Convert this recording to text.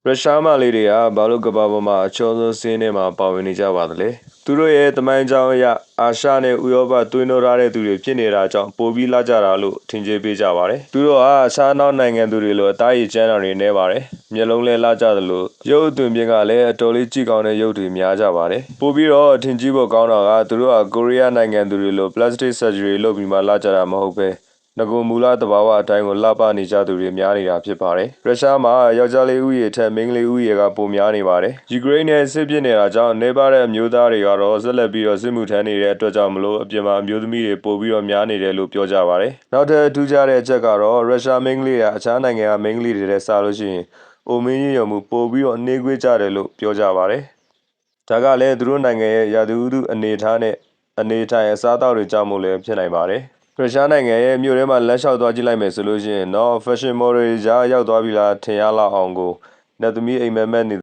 ရုရှားမလေးတွေကဘာလို့ကမ္ဘာပေါ်မှာအချောဆုံးစင်းထဲမှာပါဝင်နေကြပါသလဲသူတို့ရဲ့တမိုင်းကြောင်းအရအာရှနဲ့ဥရောပတွင်းနှိုးထားတဲ့သူတွေဖြစ်နေတာကြောင့်ပိုပြီးလာကြတာလို့ထင်ကြေးပေးကြပါတယ်သူတို့ဟာအခြားနောက်နိုင်ငံသူတွေလိုအသားရည်ကျန်းတာတွေနေပါတယ်မျက်လုံးလဲလာကြသလိုရုပ်အသွင်ပြင်ကလည်းအတော်လေးကြည့်ကောင်းတဲ့ရုပ်တွေများကြပါတယ်ပိုပြီးတော့ထင်ကြီးဖို့ကောင်းတာကသူတို့ဟာကိုရီးယားနိုင်ငံသူတွေလို plastic surgery လုပ်ပြီးမှလာကြတာမဟုတ်ပဲငကိုမူလတဘာဝအတိုင်းကိုလှပနေကြသူတွေများနေတာဖြစ်ပါတယ်ရုရှားမှာယောက်ျားလေးဥယျာဉ်ထက်မိန်းကလေးဥယျာဉ်ကပိုများနေပါတယ်ယူကရိန်းနဲ့စစ်ဖြစ်နေတာကြောင့်နေပါတဲ့အမျိုးသားတွေကတော့ဆက်လက်ပြီးတော့စစ်မှုထမ်းနေတဲ့အတွက်ကြောင့်မလို့အပြင်မှာအမျိုးသမီးတွေပိုပြီးတော့များနေတယ်လို့ပြောကြပါတယ်နောက်ထပ်ထူးခြားတဲ့အချက်ကတော့ရုရှားမိန်းကလေးကအခြားနိုင်ငံကမိန်းကလေးတွေနဲ့စားလို့ရှိရင်အိုမင်းရရုံမှုပိုပြီးတော့နှေးကွေးကြတယ်လို့ပြောကြပါတယ်ဒါကလည်းသူတို့နိုင်ငံရဲ့ရာသီဥတုအနေအထားနဲ့အနေထိုင်အစားအသောက်တွေကြောင့်မို့လည်းဖြစ်နိုင်ပါတယ်ရုရှားနိုင်ငံရဲ့မြို့ထဲမှာလမ်းလျှောက်သွားကြည့်လိုက်မယ်ဆိုလို့ရှိရင်တော့ fashion model တွေကြားရောက်သွားပြီလားထင်ရလောက်အောင်ကိုနတ်သမီးအိမ်မက်မက်နေ